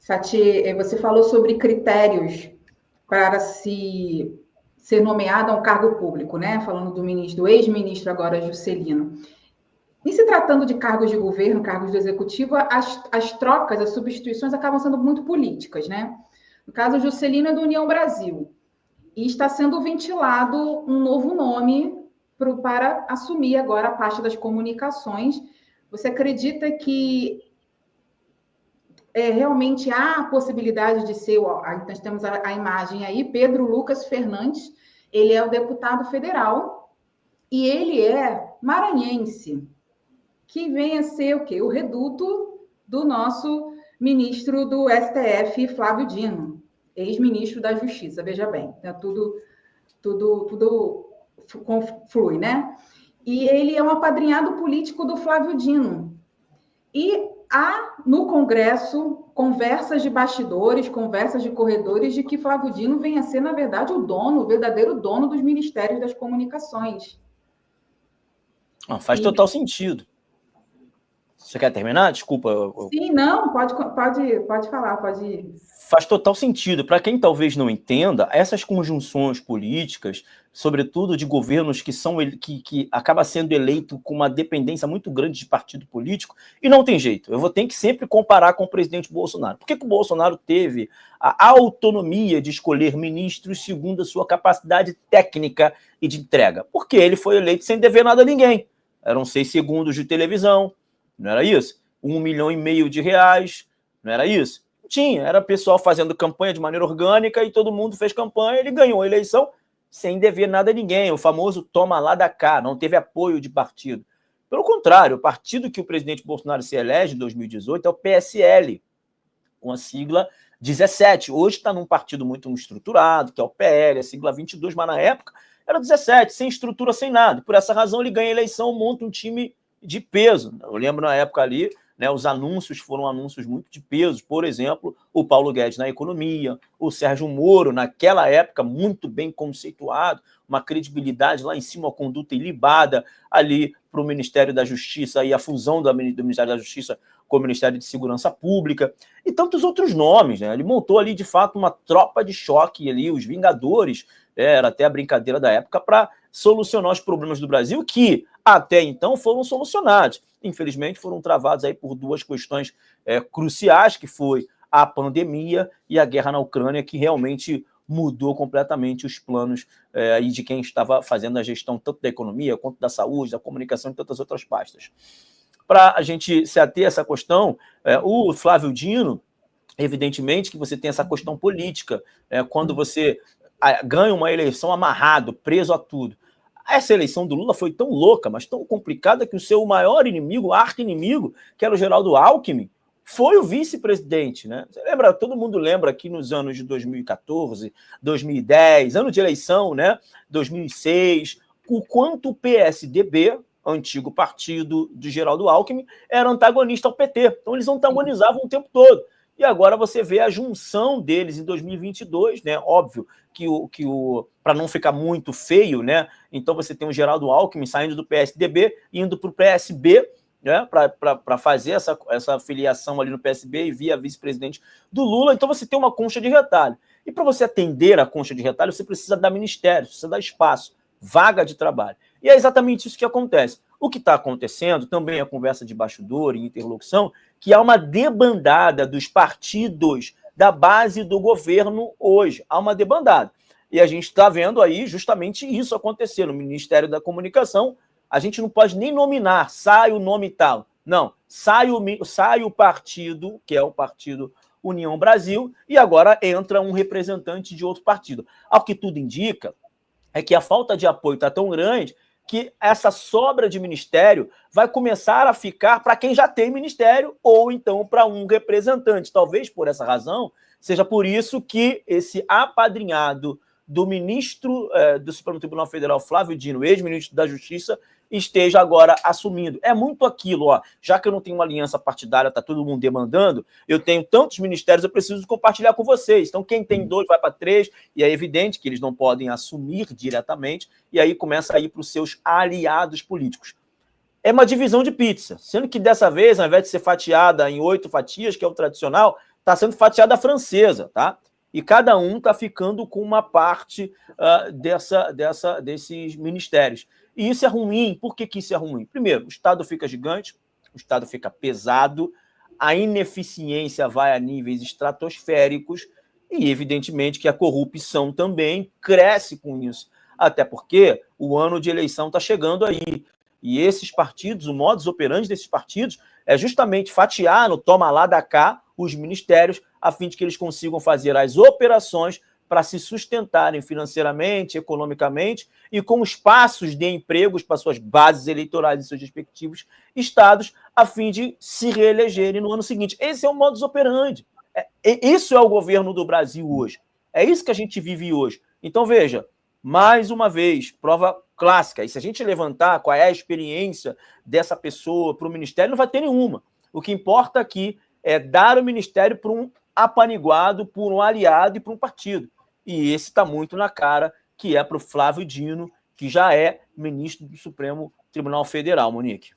Sati, você falou sobre critérios para se ser nomeado a um cargo público, né? Falando do ex-ministro agora Juscelino. Em se tratando de cargos de governo, cargos do executivo, as trocas, as substituições acabam sendo muito políticas, né? No caso, Juscelino é do União Brasil. E está sendo ventilado um novo nome para assumir agora a pasta das comunicações. Você acredita que realmente há a possibilidade de ser, nós temos a imagem aí, Pedro Lucas Fernandes, ele é o deputado federal e ele é maranhense, que vem a ser o quê? O reduto do nosso ministro do STF, Flávio Dino, ex-ministro da Justiça, veja bem, né? Tudo flui, né? E ele é um apadrinhado político do Flávio Dino. E há no Congresso conversas de bastidores, conversas de corredores de que Flávio Dino venha a ser, na verdade, o verdadeiro dono dos Ministérios das Comunicações. Faz total sentido. Você quer terminar? Desculpa. Sim, não, pode falar, pode ir. Faz total sentido. Para quem talvez não entenda, essas conjunções políticas, sobretudo de governos que acaba sendo eleito com uma dependência muito grande de partido político, e não tem jeito. Eu vou ter que sempre comparar com o presidente Bolsonaro. Por que o Bolsonaro teve a autonomia de escolher ministros segundo a sua capacidade técnica e de entrega? Porque ele foi eleito sem dever nada a ninguém. Eram 6 segundos de televisão, não era isso? R$1,5 milhão, não era isso? Tinha, era pessoal fazendo campanha de maneira orgânica e todo mundo fez campanha, ele ganhou a eleição sem dever nada a ninguém, o famoso toma lá da cá, não teve apoio de partido. Pelo contrário, o partido que o presidente Bolsonaro se elege em 2018 é o PSL, com a sigla 17. Hoje está num partido muito estruturado, que é o PL, a sigla 22, mas na época era 17, sem estrutura, sem nada. Por essa razão ele ganha a eleição, monta um time de peso. Eu lembro na época ali, né, os anúncios foram anúncios muito de peso. Por exemplo, o Paulo Guedes na economia, o Sérgio Moro, naquela época, muito bem conceituado, uma credibilidade lá em cima, uma conduta ilibada ali para o Ministério da Justiça e a fusão do Ministério da Justiça com o Ministério de Segurança Pública e tantos outros nomes, né? Ele montou ali, de fato, uma tropa de choque ali, os Vingadores, era até a brincadeira da época, para solucionar os problemas do Brasil que, até então, foram solucionados. Infelizmente, foram travados aí por 2 questões cruciais, que foi a pandemia e a guerra na Ucrânia, que realmente mudou completamente os planos aí de quem estava fazendo a gestão tanto da economia, quanto da saúde, da comunicação e tantas outras pastas. Para a gente se ater a essa questão, o Flávio Dino, evidentemente que você tem essa questão política, quando você ganha uma eleição amarrado, preso a tudo. Essa eleição do Lula foi tão louca, mas tão complicada, que o seu maior inimigo, arqui-inimigo, que era o Geraldo Alckmin, foi o vice-presidente, né? Você lembra, todo mundo lembra aqui nos anos de 2014, 2010, ano de eleição, né? 2006, o quanto o PSDB, antigo partido de Geraldo Alckmin, era antagonista ao PT. Então eles antagonizavam o tempo todo. E agora você vê a junção deles em 2022, né? Óbvio que para não ficar muito feio, né? Então você tem o Geraldo Alckmin saindo do PSDB, indo para o PSB, né? Para fazer essa filiação ali no PSB e via vice-presidente do Lula. Então você tem uma concha de retalho. E para você atender a concha de retalho, você precisa dar ministério, você precisa dar espaço, vaga de trabalho. E é exatamente isso que acontece. O que está acontecendo, também a conversa de bastidor e interlocução, que há uma debandada dos partidos da base do governo hoje. Há uma debandada. E a gente está vendo aí justamente isso acontecer no Ministério da Comunicação. A gente não pode nem nominar, sai o nome tal. Não, sai o partido, que é o partido União Brasil, e agora entra um representante de outro partido. Ao que tudo indica, é que a falta de apoio está tão grande que essa sobra de ministério vai começar a ficar para quem já tem ministério ou então para um representante. Talvez por essa razão, seja por isso que esse apadrinhado do ministro do Supremo Tribunal Federal, Flávio Dino, ex-ministro da Justiça, esteja agora assumindo. É muito aquilo, ó, já que eu não tenho uma aliança partidária, está todo mundo demandando, eu tenho tantos ministérios, eu preciso compartilhar com vocês. Então, quem tem 2 vai para 3, e é evidente que eles não podem assumir diretamente, e aí começa a ir para os seus aliados políticos. É uma divisão de pizza, sendo que dessa vez, ao invés de ser fatiada em 8 fatias, que é o tradicional, está sendo fatiada a francesa, tá? E cada um está ficando com uma parte desses ministérios. E isso é ruim. Por que isso é ruim? Primeiro, o Estado fica gigante, o Estado fica pesado, a ineficiência vai a níveis estratosféricos e, evidentemente, que a corrupção também cresce com isso. Até porque o ano de eleição está chegando aí. E esses partidos, o modus operandi desses partidos é justamente fatiar no toma lá da cá os ministérios, a fim de que eles consigam fazer as operações para se sustentarem financeiramente, economicamente e com espaços de empregos para suas bases eleitorais em seus respectivos estados, a fim de se reelegerem no ano seguinte. Esse é o modus operandi. Isso é o governo do Brasil hoje. É isso que a gente vive hoje. Então, veja, mais uma vez, prova clássica. E se a gente levantar qual é a experiência dessa pessoa para o ministério, não vai ter nenhuma. O que importa aqui é dar o ministério para um apaniguado, por um aliado e para um partido. E esse está muito na cara, que é para o Flávio Dino, que já é ministro do Supremo Tribunal Federal, Monique.